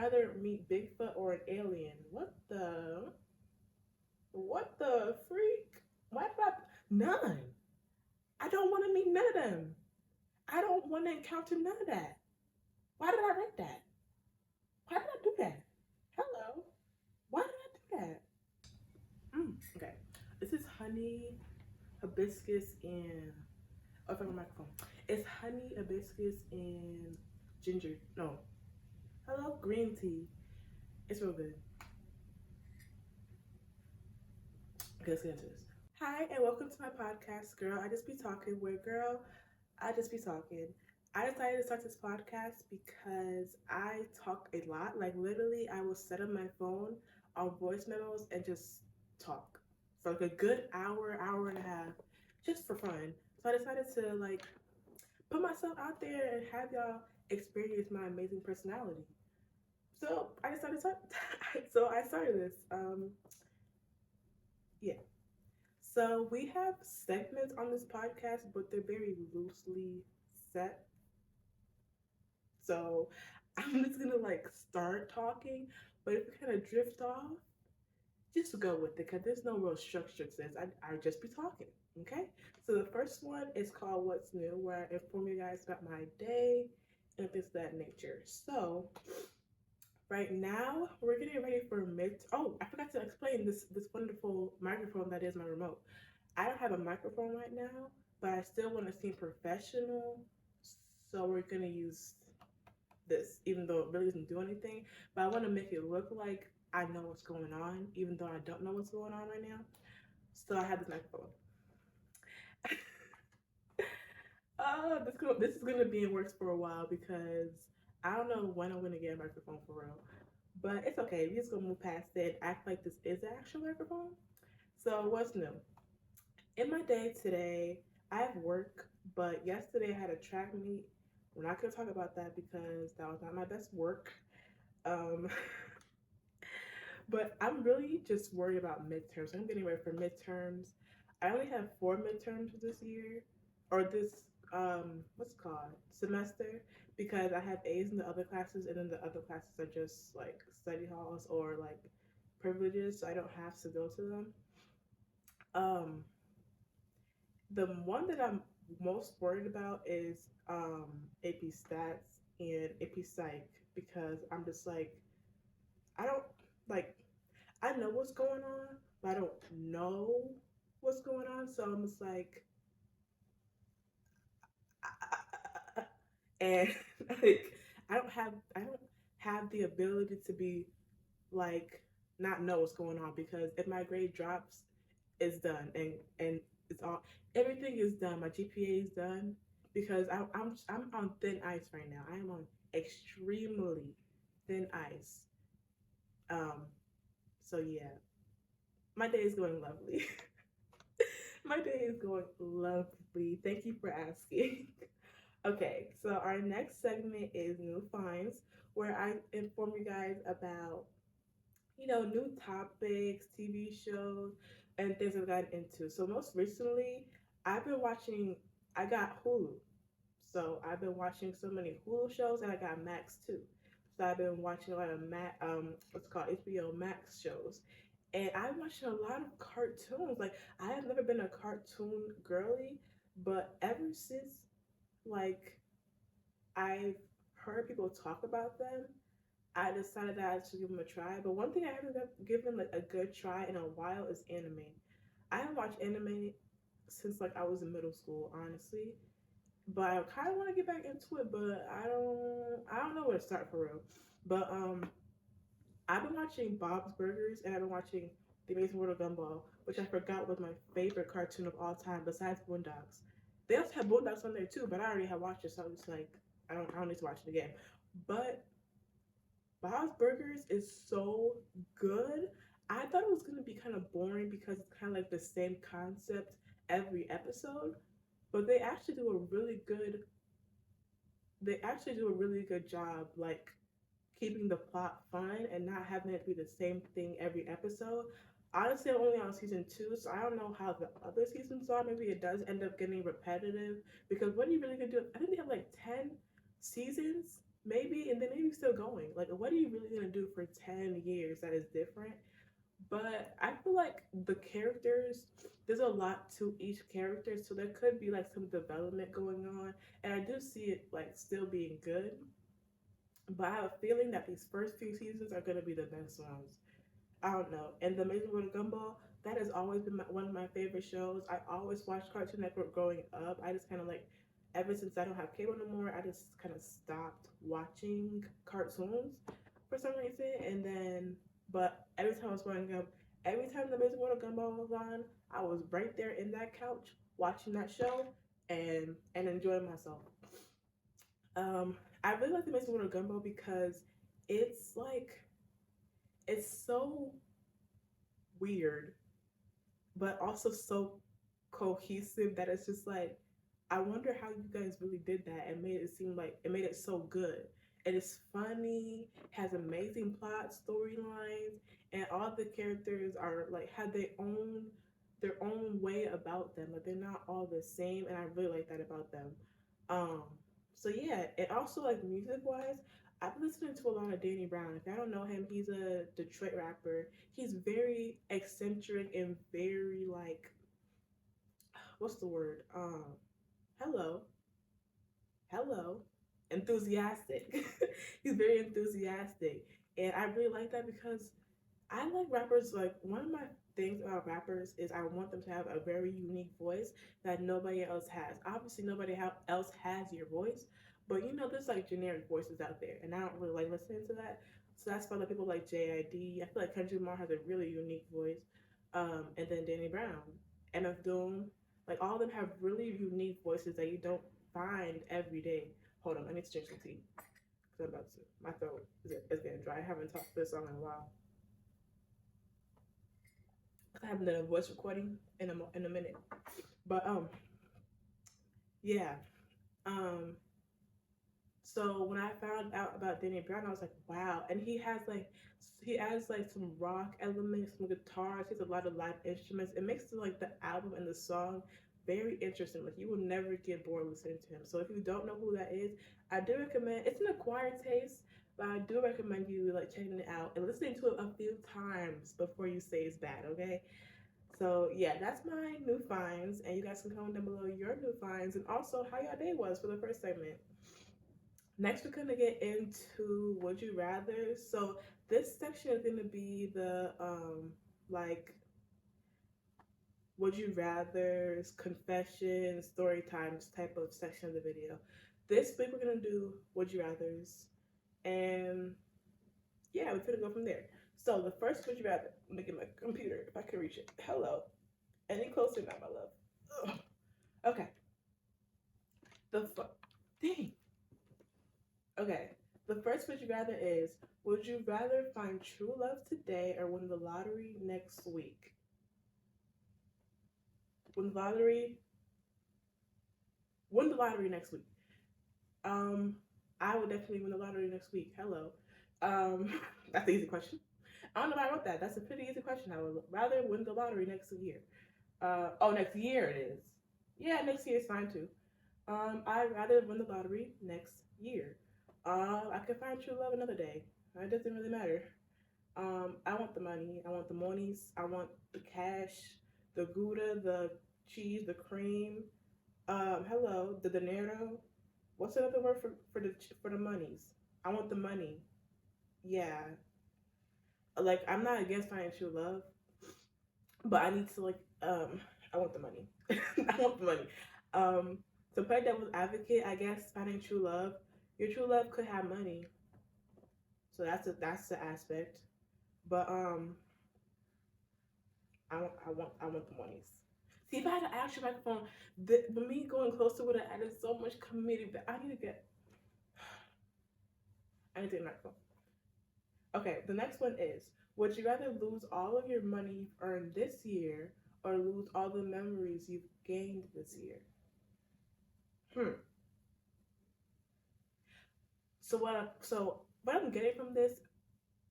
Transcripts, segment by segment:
rather meet Bigfoot or an alien? What the freak? Why did I? None. I don't want to meet none of them. I don't want to encounter none of that. Why did I write that? Why did I do that? Hello. Why did I do that? Okay. This is honey, hibiscus, and oh, from my microphone. It's honey, hibiscus, and ginger. No. Hello, green tea. It's real good. Okay, let's get into this. Hi, and welcome to my podcast, Girl. I Just Be Talking, where, girl, I just be talking. I decided to start this podcast because I talk a lot. Like, literally, I will set up my phone on voice memos and just talk for like a good hour, hour and a half, just for fun. So I decided to, like, put myself out there and have y'all experience my amazing personality. So I decided to, so I started this. Yeah. So we have segments on this podcast, but they're very loosely set. So I'm just gonna like start talking, but if we kind of drift off, just go with it because there's no real structure to this. I just be talking. Okay. So the first one is called What's New, where I inform you guys about my day and things of that nature. So right now we're getting ready for mid. Oh, I forgot to explain this wonderful microphone that is my remote. I don't have a microphone right now, but I still want to seem professional. So we're gonna use this, even though it really doesn't do anything. But I want to make it look like I know what's going on, even though I don't know what's going on right now. So I have this microphone. This is gonna be in works for a while because I don't know when I'm gonna get a microphone for real. But it's okay. We're just gonna move past it. Act like this is an actual microphone. So what's new? In my day today, I have work, but yesterday I had a track meet. We're not gonna talk about that because that was not my best work. Um, but I'm really just worried about midterms. I'm getting ready for midterms. I only have 4 midterms this year, or this what's it called, semester, because I have A's in the other classes, and then the other classes are just like study halls or like privileges, so I don't have to go to them. Um, the one that I'm most worried about is AP Stats and AP Psych because I'm just like I don't like I know what's going on, but I don't know what's going on. So I'm just like, and like I don't have the ability to be like not know what's going on because if my grade drops, it's done and it's all everything is done. My GPA is done because I'm on thin ice right now. I am on extremely thin ice. Um, so yeah, my day is going lovely. My day is going lovely. Thank you for asking. Okay, so our next segment is new finds, where I inform you guys about, new topics, TV shows, and things I've gotten into. So most recently, I've been watching. I got Hulu, so I've been watching so many Hulu shows, and I got Max too. So I've been watching a lot of what's called HBO Max shows, and I'm watching a lot of cartoons. Like I have never been a cartoon girly, but ever since like I've heard people talk about them, I decided that I should give them a try. But one thing I haven't given like a good try in a while is anime. I haven't watched anime since like I was in middle school, honestly. But I kind of want to get back into it, but I don't know where to start for real. But I've been watching Bob's Burgers and I've been watching The Amazing World of Gumball, which I forgot was my favorite cartoon of all time besides Boondocks. They also have Boondocks on there too, but I already have watched it, so I'm just like I don't need to watch it again. But Bob's Burgers is so good. I thought it was gonna be kind of boring because it's kind of like the same concept every episode, but they actually do a really good job like keeping the plot fun and not having it be the same thing every episode. Honestly, I'm only on season 2, so I don't know how the other seasons are. Maybe it does end up getting repetitive because what are you really gonna do? I think they have like 10 seasons, maybe, and then maybe still going. Like, what are you really gonna do for 10 years that is different? But I feel like the characters, there's a lot to each character, so there could be like some development going on, and I do see it like still being good. But I have a feeling that these first few seasons are gonna be the best ones. I don't know. And the Amazing World of Gumball, that has always been one of my favorite shows. I always watched Cartoon Network growing up. I just kind of like, ever since I don't have cable no more, I just kind of stopped watching cartoons for some reason. And then, but every time I was growing up, every time the Amazing World of Gumball was on, I was right there in that couch watching that show and enjoying myself. I really like the Amazing World of Gumball because it's like it's so weird, but also so cohesive that it's just like, I wonder how you guys really did that and made it seem like it made it so good. And it's funny, has amazing plot storylines, and all the characters are like have their own way about them. Like they're not all the same, and I really like that about them. Um, so yeah, and also like music wise, I've been listening to a lot of Danny Brown. If I don't know him, he's a Detroit rapper. He's very eccentric and very like, what's the word? Hello, hello, enthusiastic. He's very enthusiastic, and I really like that because I like rappers. Like one of my things about rappers is I want them to have a very unique voice that nobody else has. Obviously, nobody else has your voice, but you know there's like generic voices out there, and I don't really like listening to that. So that's why like people like JID. I feel like Kendrick Lamar has a really unique voice, and then Danny Brown, MF Doom, like all of them have really unique voices that you don't find every day. Hold on, I need to drink some tea because I'm about to. My throat is getting dry. I haven't talked this song in a while. I haven't done a voice recording in a minute. But yeah. Um so when I found out about Danny Brown, I was like, wow. And he adds like some rock elements, some guitars, he has a lot of live instruments. It makes like the album and the song very interesting. Like you will never get bored listening to him. So if you don't know who that is, I do recommend, it's an acquired taste, but I do recommend you like checking it out and listening to it a few times before you say it's bad, okay? So yeah, that's my new finds, and you guys can comment down below your new finds and also how your day was for the first segment. Next, we're gonna get into Would You Rather. So this section is gonna be the like Would You Rather's, confessions, story times type of section of the video. This week we're gonna do Would You Rather's, and yeah, we're gonna go from there. So the first Would You Rather, let me get my computer if I can reach it. Hello. Any closer now, my love. Ugh. Okay. Dang. Okay. The first Would You Rather is, would you rather find true love today or win the lottery next week? Win the lottery. Win the lottery next week. I would definitely win the lottery next week. Hello. That's an easy question. I don't know why I wrote that. That's a pretty easy question. I would rather win the lottery next year. Next year it is. Yeah, next year is fine too. I'd rather win the lottery next year. I could find true love another day. It doesn't really matter. I want the money. I want the monies. I want the cash, the gouda, the cheese, the cream. Hello, the dinero. What's another word for the monies? I want the money. Yeah, like I'm not against finding true love, but I need to like I want the money. I want the money. To play devil's advocate, I guess finding true love, your true love could have money, so that's the aspect. But I want the monies. See, if I had an actual microphone, but me going closer would have added so much comedic. That I need to get a microphone. Okay, the next one is: would you rather lose all of your money you've earned this year, or lose all the memories you've gained this year? So what I'm getting from this,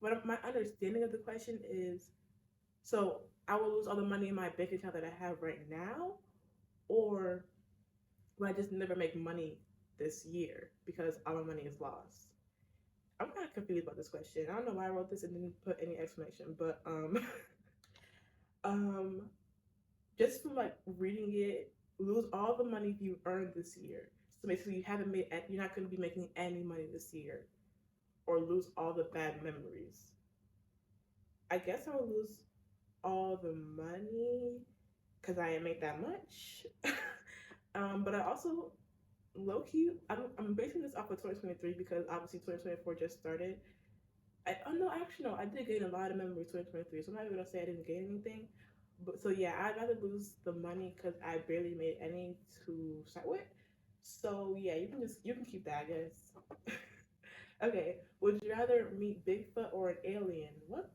my understanding of the question is, so I will lose all the money in my bank account that I have right now, or will I just never make money this year because all my money is lost? I'm kind of confused about this question. I don't know why I wrote this and didn't put any explanation, but um, just from like reading it, lose all the money you earned this year. So basically, you're not going to be making any money this year, or lose all the bad memories. I guess I would lose all the money because I didn't make that much. But I also low key, I'm basing this off of 2023 because obviously 2024 just started. Oh no, actually no, I did gain a lot of memories 2023, so I'm not even gonna say I didn't gain anything. But so yeah, I'd rather lose the money because I barely made any to start with. So yeah, you can keep that, I guess. Okay, would you rather meet Bigfoot or an alien? What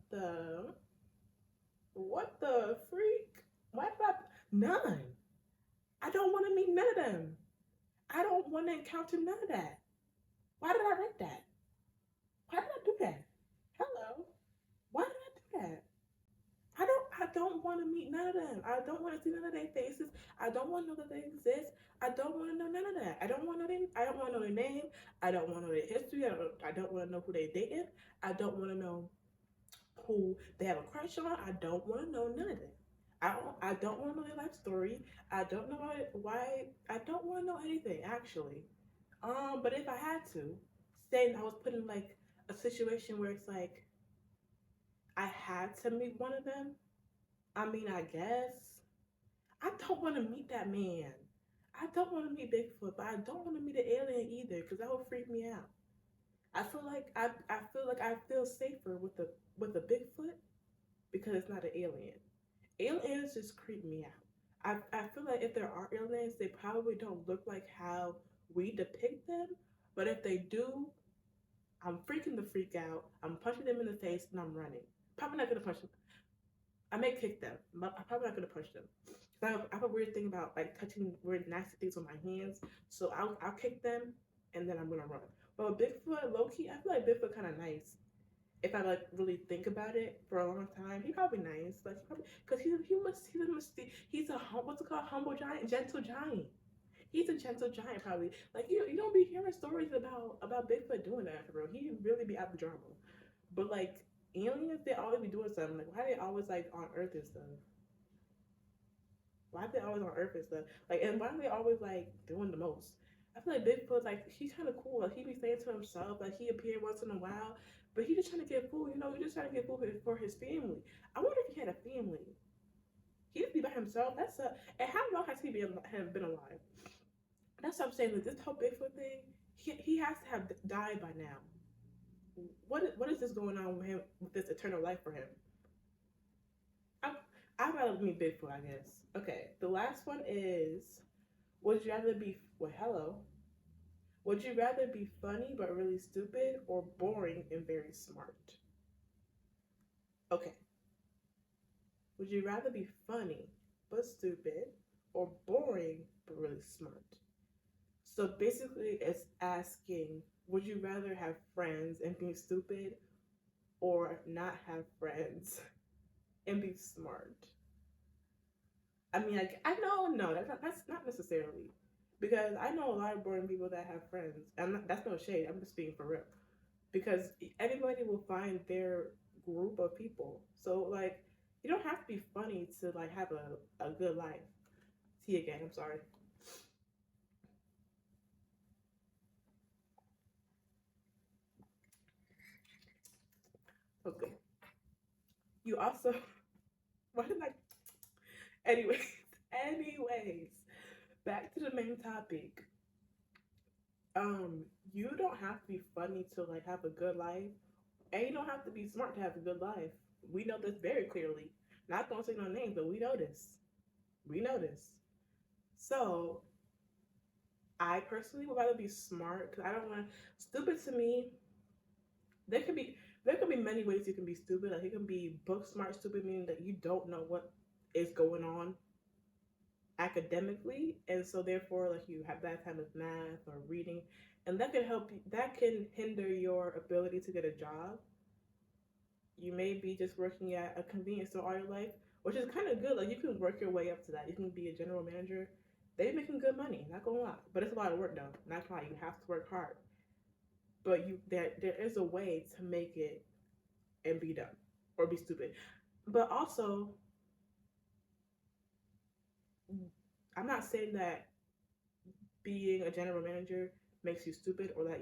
the freak? Why did I? None. I don't want to meet none of them. I don't want to encounter none of that. Why did I write that? Why did I do that? Hello. Why did I do that? I don't want to meet none of them. I don't want to see none of their faces. I don't want to know that they exist. I don't want to know none of that. I don't want to know their name. I don't want to know their history. I don't want to know who they dated. I don't want to know who they have a crush on. I don't want to know none of that. I don't want to know their life story. I don't know why I don't want to know anything actually. But if I had to, say I was put in like a situation where it's like I had to meet one of them, I mean, I guess I don't want to meet that man. I don't want to meet Bigfoot, but I don't want to meet an alien either because that would freak me out. I feel safer with a Bigfoot because it's not an alien. Aliens just creep me out. I feel like if there are aliens, they probably don't look like how we depict them. But if they do, I'm freaking the freak out. I'm punching them in the face and I'm running. Probably not gonna punch them. I may kick them, but I'm probably not gonna punch them. I have a weird thing about like touching weird nasty things with my hands. So I'll kick them and then I'm gonna run. But Bigfoot, low key, I feel like Bigfoot kind of nice. If I like really think about it for a long time, he probably nice. Like because he's a what's it called, humble giant, gentle giant. He's a gentle giant probably. Like you don't be hearing stories about Bigfoot doing that for real. He really be out the drama. But like aliens, they always be doing something. Like why are they always like on Earth and stuff? Why are they always on Earth and stuff? Like and why are they always like doing the most? I feel like Bigfoot like he's kind of cool. Like he be saying to himself like he appeared once in a while, but he just trying to get food. You know, he just trying to get food for his family. I wonder if he had a family. He just be by himself. That's a and how long has he been alive? That's what I'm saying. Like this whole Bigfoot thing, he has to have died by now. What is this going on with him with this eternal life for him? I I'd rather meet Bigfoot, I guess. Okay, the last one is: would you rather be hello? Would you rather be funny but really stupid or boring and very smart? Okay, would you rather be funny but stupid or boring but really smart? So basically, it's asking: would you rather have friends and be stupid or not have friends and be smart? I mean, I know, no, that's not necessarily because I know a lot of boring people that have friends. That's no shade. I'm just being for real because everybody will find their group of people. So like, you don't have to be funny to like have a good life. See again. I'm sorry. Okay. You also why did I? Anyways, anyways, back to the main topic. You don't have to be funny to like have a good life, and you don't have to be smart to have a good life. We know this very clearly. Not gonna say no names, but we know this. We know this. So I personally would rather be smart because I don't want stupid to me. There could be there could be many ways you can be stupid. Like it can be book smart stupid, meaning that you don't know what is going on academically, and so therefore like you have bad time with math or reading, and that can help you, that can hinder your ability to get a job. You may be just working at a convenience store all your life, which is kind of good. Like you can work your way up to that. You can be a general manager. They're making good money, not gonna lie, but it's a lot of work though. Not gonna lie, you have to work hard. but there is a way to make it and be dumb or be stupid. But also, I'm not saying that being a general manager makes you stupid or that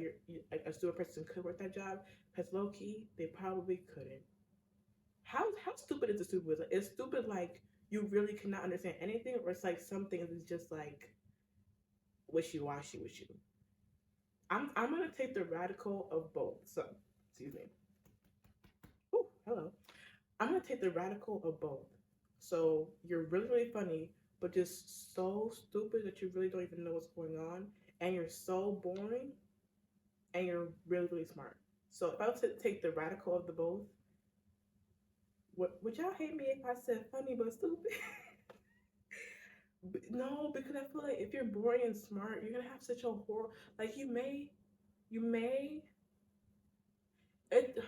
like a stupid person could work that job, because low key they probably couldn't. How stupid is the stupid? Like, is stupid like you really cannot understand anything, or it's like something is just like wishy washy with you? I'm gonna take the radical of both. So excuse me. Oh, hello. I'm gonna take the radical of both. So you're really, really funny, but just so stupid that you really don't even know what's going on, and you're so boring, and you're really, really smart. So if I was to take the radical of the both, would y'all hate me if I said funny but stupid? No, because I feel like if you're boring and smart, you're gonna have such a horror. Like you may. It,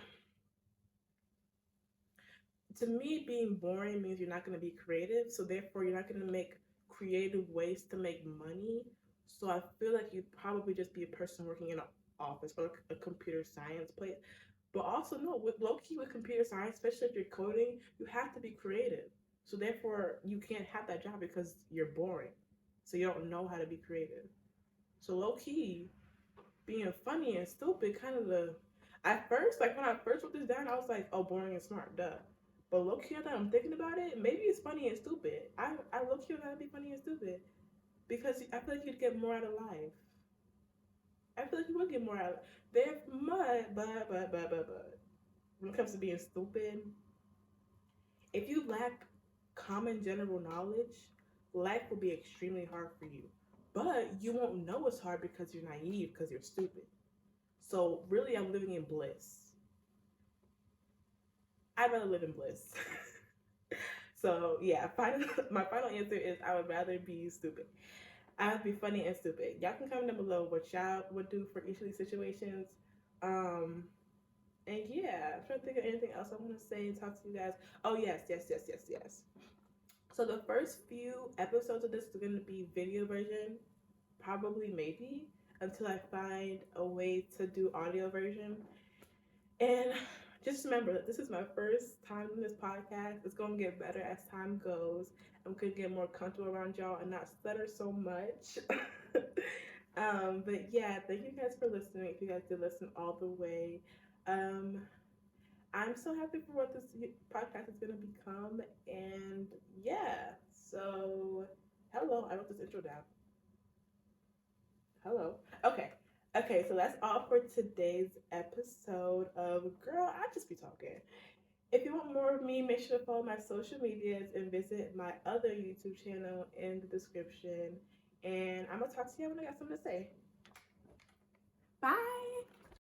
to me, being boring means you're not going to be creative, so therefore you're not going to make creative ways to make money. So I feel like you'd probably just be a person working in an office or a computer science place. But also, no, with low key with computer science, especially if you're coding, you have to be creative. So therefore, you can't have that job because you're boring. So you don't know how to be creative. So low key, being funny and stupid, kind of the. At first, like when I first wrote this down, I was like, "Oh, boring and smart, duh." But low key, now that I'm thinking about it, maybe it's funny and stupid. I low key want to be funny and stupid because I feel like you'd get more out of life. I feel like you would get more out of there, but when it comes to being stupid, if you lack common general knowledge, life will be extremely hard for you. But you won't know it's hard because you're naive, because you're stupid. So really, I'm living in bliss. I'd rather live in bliss. So yeah, my final answer is I would rather be stupid. I would be funny and stupid. Y'all can comment down below what y'all would do for each of these situations. Um, and yeah, I'm trying to think of anything else I want to say and talk to you guys. Oh yes. So the first few episodes of this is going to be video version, probably maybe until I find a way to do audio version. And just remember that this is my first time in this podcast. It's going to get better as time goes. I'm going to get more comfortable around y'all and not stutter so much. But yeah, thank you guys for listening. If you guys did listen all the way. I'm so happy for what this podcast is going to become. And yeah, so hello. I wrote this intro down. Hello. Okay, so that's all for today's episode of Girl, I Just Be Talking. If you want more of me, make sure to follow my social medias and visit my other YouTube channel in the description. And I'm going to talk to you when I got something to say. Bye!